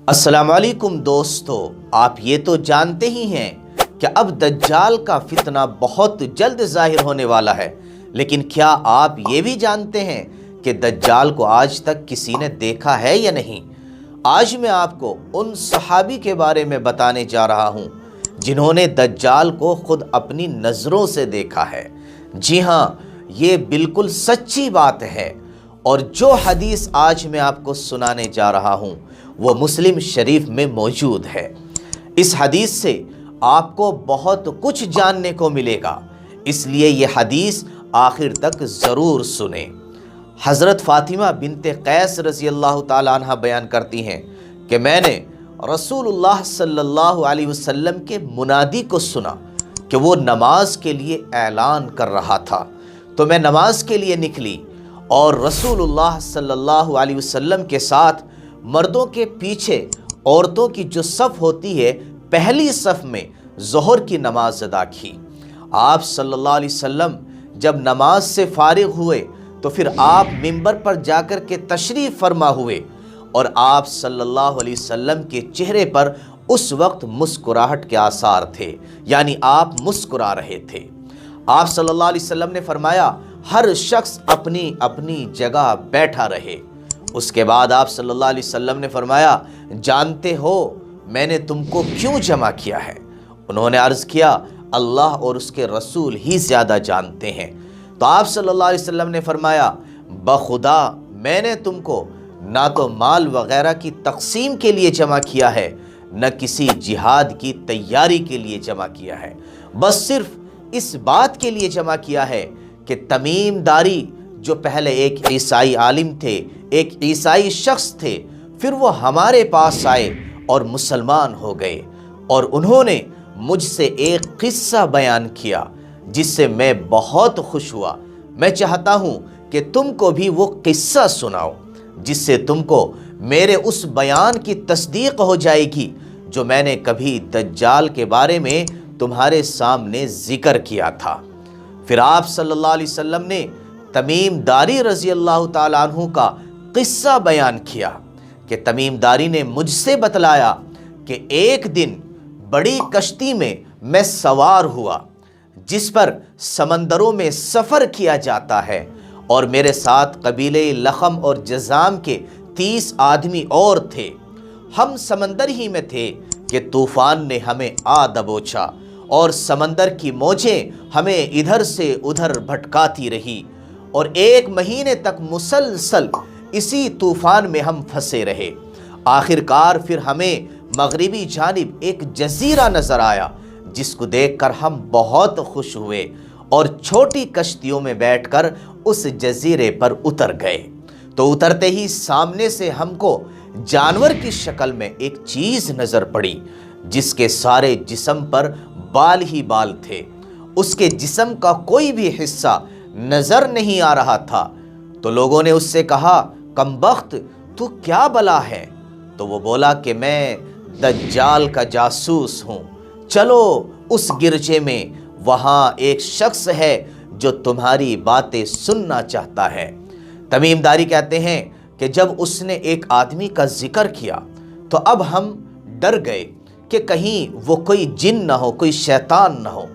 السلام علیکم دوستو، آپ یہ تو جانتے ہی ہیں کہ اب دجال کا فتنہ بہت جلد ظاہر ہونے والا ہے، لیکن کیا آپ یہ بھی جانتے ہیں کہ دجال کو آج تک کسی نے دیکھا ہے یا نہیں؟ آج میں آپ کو ان صحابی کے بارے میں بتانے جا رہا ہوں جنہوں نے دجال کو خود اپنی نظروں سے دیکھا ہے۔ جی ہاں، یہ بالکل سچی بات ہے، اور جو حدیث آج میں آپ کو سنانے جا رہا ہوں وہ مسلم شریف میں موجود ہے۔ اس حدیث سے آپ کو بہت کچھ جاننے کو ملے گا، اس لیے یہ حدیث آخر تک ضرور سنیں۔ حضرت فاطمہ بنت قیس رضی اللہ تعالیٰ عنہ بیان کرتی ہیں کہ میں نے رسول اللہ صلی اللہ علیہ وسلم کے منادی کو سنا کہ وہ نماز کے لیے اعلان کر رہا تھا، تو میں نماز کے لیے نکلی اور رسول اللہ صلی اللہ علیہ وسلم کے ساتھ مردوں کے پیچھے عورتوں کی جو صف ہوتی ہے، پہلی صف میں ظہر کی نماز ادا کی۔ آپ صلی اللہ علیہ وسلم جب نماز سے فارغ ہوئے تو پھر آپ منبر پر جا کر کے تشریف فرما ہوئے، اور آپ صلی اللہ علیہ وسلم کے چہرے پر اس وقت مسکراہٹ کے آثار تھے، یعنی آپ مسکرا رہے تھے۔ آپ صلی اللہ علیہ وسلم نے فرمایا ہر شخص اپنی اپنی جگہ بیٹھا رہے۔ اس کے بعد آپ صلی اللہ علیہ وسلم نے فرمایا جانتے ہو میں نے تم کو کیوں جمع کیا ہے؟ انہوں نے عرض کیا اللہ اور اس کے رسول ہی زیادہ جانتے ہیں۔ تو آپ صلی اللہ علیہ وسلم نے فرمایا بخدا میں نے تم کو نہ تو مال وغیرہ کی تقسیم کے لیے جمع کیا ہے، نہ کسی جہاد کی تیاری کے لیے جمع کیا ہے، بس صرف اس بات کے لیے جمع کیا ہے کہ تمیم داری جو پہلے ایک عیسائی عالم تھے، ایک عیسائی شخص تھے، پھر وہ ہمارے پاس آئے اور مسلمان ہو گئے، اور انہوں نے مجھ سے ایک قصہ بیان کیا جس سے میں بہت خوش ہوا۔ میں چاہتا ہوں کہ تم کو بھی وہ قصہ سناؤ جس سے تم کو میرے اس بیان کی تصدیق ہو جائے گی جو میں نے کبھی دجال کے بارے میں تمہارے سامنے ذکر کیا تھا۔ پھر آپ صلی اللہ علیہ وسلم نے تمیم داری رضی اللہ تعالیٰ عنہ کا قصہ بیان کیا کہ تمیم داری نے مجھ سے بتلایا کہ ایک دن بڑی کشتی میں سوار ہوا جس پر سمندروں میں سفر کیا جاتا ہے، اور میرے ساتھ قبیلے لخم اور جذام کے 30 آدمی اور تھے۔ ہم سمندر ہی میں تھے کہ طوفان نے ہمیں آ دبوچا، اور سمندر کی موجیں ہمیں ادھر سے ادھر بھٹکاتی رہی، اور 1 مہینے تک مسلسل اسی طوفان میں ہم پھنسے رہے۔ آخر کار پھر ہمیں مغربی جانب ایک جزیرہ نظر آیا جس کو دیکھ کر ہم بہت خوش ہوئے، اور چھوٹی کشتیوں میں بیٹھ کر اس جزیرے پر اتر گئے۔ تو اترتے ہی سامنے سے ہم کو جانور کی شکل میں ایک چیز نظر پڑی جس کے سارے جسم پر بال ہی بال تھے، اس کے جسم کا کوئی بھی حصہ نظر نہیں آ رہا تھا۔ تو لوگوں نے اس سے کہا کمبخت تو کیا بلا ہے؟ تو وہ بولا کہ میں دجال کا جاسوس ہوں، چلو اس گرجے میں، وہاں ایک شخص ہے جو تمہاری باتیں سننا چاہتا ہے۔ تمیم داری کہتے ہیں کہ جب اس نے ایک آدمی کا ذکر کیا تو اب ہم ڈر گئے کہ کہیں وہ کوئی جن نہ ہو، کوئی شیطان نہ ہو۔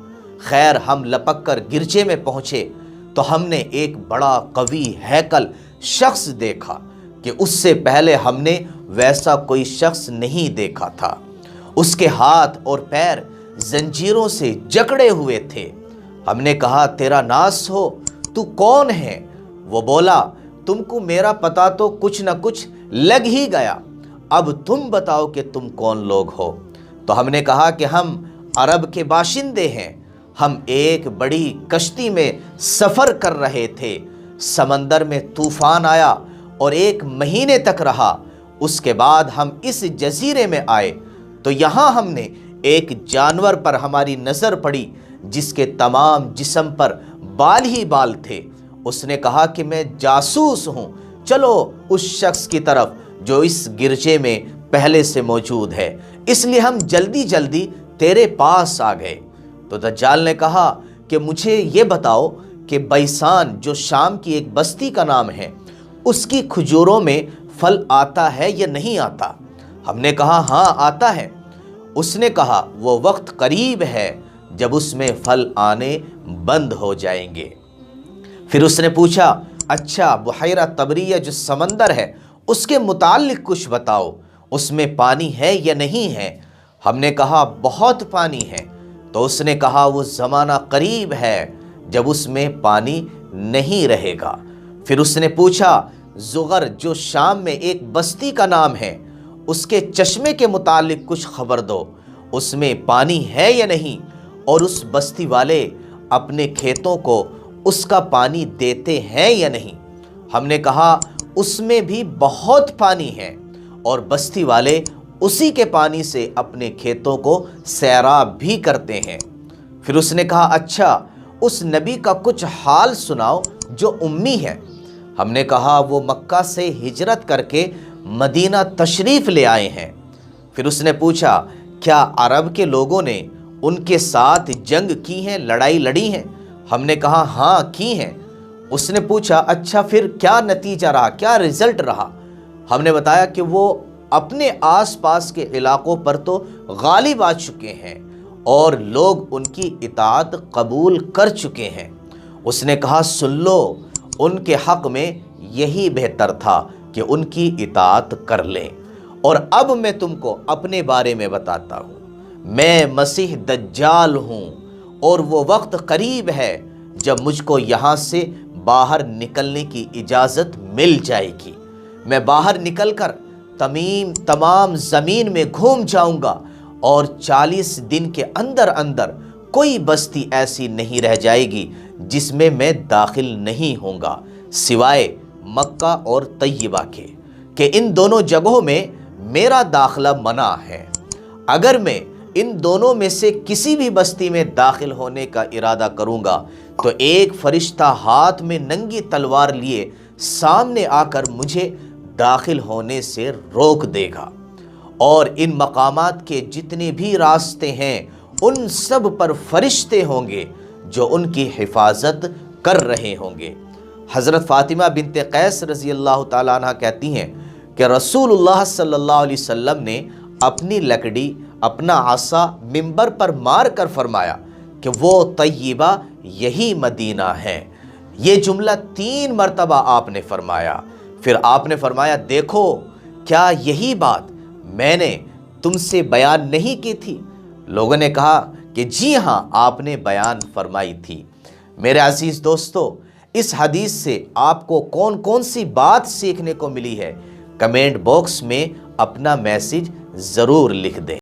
خیر ہم لپک کر گرجے میں پہنچے تو ہم نے ایک بڑا قوی ہیکل شخص دیکھا کہ اس سے پہلے ہم نے ویسا کوئی شخص نہیں دیکھا تھا۔ اس کے ہاتھ اور پیر زنجیروں سے جکڑے ہوئے تھے۔ ہم نے کہا تیرا ناس ہو، تو کون ہے؟ وہ بولا تم کو میرا پتہ تو کچھ نہ کچھ لگ ہی گیا، اب تم بتاؤ کہ تم کون لوگ ہو؟ تو ہم نے کہا کہ ہم عرب کے باشندے ہیں، ہم ایک بڑی کشتی میں سفر کر رہے تھے، سمندر میں طوفان آیا اور 1 مہینے تک رہا، اس کے بعد ہم اس جزیرے میں آئے تو یہاں ہم نے ایک جانور پر ہماری نظر پڑی جس کے تمام جسم پر بال ہی بال تھے۔ اس نے کہا کہ میں جاسوس ہوں، چلو اس شخص کی طرف جو اس گرجے میں پہلے سے موجود ہے، اس لیے ہم جلدی جلدی تیرے پاس آ گئے۔ تو دجال نے کہا کہ مجھے یہ بتاؤ کہ بیسان جو شام کی ایک بستی کا نام ہے، اس کی کھجوروں میں پھل آتا ہے یا نہیں آتا؟ ہم نے کہا ہاں آتا ہے۔ اس نے کہا وہ وقت قریب ہے جب اس میں پھل آنے بند ہو جائیں گے۔ پھر اس نے پوچھا اچھا بحیرہ طبریہ جو سمندر ہے اس کے متعلق کچھ بتاؤ، اس میں پانی ہے یا نہیں ہے؟ ہم نے کہا بہت پانی ہے۔ تو اس نے کہا وہ زمانہ قریب ہے جب اس میں پانی نہیں رہے گا۔ پھر اس نے پوچھا زغر جو شام میں ایک بستی کا نام ہے اس کے چشمے کے متعلق کچھ خبر دو، اس میں پانی ہے یا نہیں، اور اس بستی والے اپنے کھیتوں کو اس کا پانی دیتے ہیں یا نہیں؟ ہم نے کہا اس میں بھی بہت پانی ہے اور بستی والے اسی کے پانی سے اپنے کھیتوں کو سیراب بھی کرتے ہیں۔ پھر اس نے کہا اچھا اس نبی کا کچھ حال سناؤ جو امی ہے۔ ہم نے کہا وہ مکہ سے ہجرت کر کے مدینہ تشریف لے آئے ہیں۔ پھر اس نے پوچھا کیا عرب کے لوگوں نے ان کے ساتھ جنگ کی ہے، لڑائی لڑی ہے؟ ہم نے کہا ہاں کی ہیں۔ اس نے پوچھا اچھا پھر کیا نتیجہ رہا، کیا رزلٹ رہا؟ ہم نے بتایا کہ وہ اپنے آس پاس کے علاقوں پر تو غالب آ چکے ہیں اور لوگ ان کی اطاعت قبول کر چکے ہیں۔ اس نے کہا سن لو ان کے حق میں یہی بہتر تھا کہ ان کی اطاعت کر لیں۔ اور اب میں تم کو اپنے بارے میں بتاتا ہوں، میں مسیح دجال ہوں اور وہ وقت قریب ہے جب مجھ کو یہاں سے باہر نکلنے کی اجازت مل جائے گی۔ میں باہر نکل کر تمام زمین میں گھوم جاؤں گا اور 40 دن کے اندر اندر کوئی بستی ایسی نہیں رہ جائے گی جس میں میں داخل نہیں ہوں گا سوائے مکہ اور طیبہ کے، کہ ان دونوں جگہوں میں میرا داخلہ منع ہے۔ اگر میں ان دونوں میں سے کسی بھی بستی میں داخل ہونے کا ارادہ کروں گا تو ایک فرشتہ ہاتھ میں ننگی تلوار لیے سامنے آ کر مجھے داخل ہونے سے روک دے گا، اور ان مقامات کے جتنے بھی راستے ہیں ان سب پر فرشتے ہوں گے جو ان کی حفاظت کر رہے ہوں گے۔ حضرت فاطمہ بنت قیس رضی اللہ تعالیٰ عنہ کہتی ہیں کہ رسول اللہ صلی اللہ علیہ وسلم نے اپنی لکڑی اپنا عصا منبر پر مار کر فرمایا کہ وہ طیبہ یہی مدینہ ہے۔ یہ جملہ 3 مرتبہ آپ نے فرمایا۔ پھر آپ نے فرمایا دیکھو کیا یہی بات میں نے تم سے بیان نہیں کی تھی؟ لوگوں نے کہا کہ جی ہاں آپ نے بیان فرمائی تھی۔ میرے عزیز دوستو، اس حدیث سے آپ کو کون کون سی بات سیکھنے کو ملی ہے؟ کمنٹ باکس میں اپنا میسج ضرور لکھ دیں۔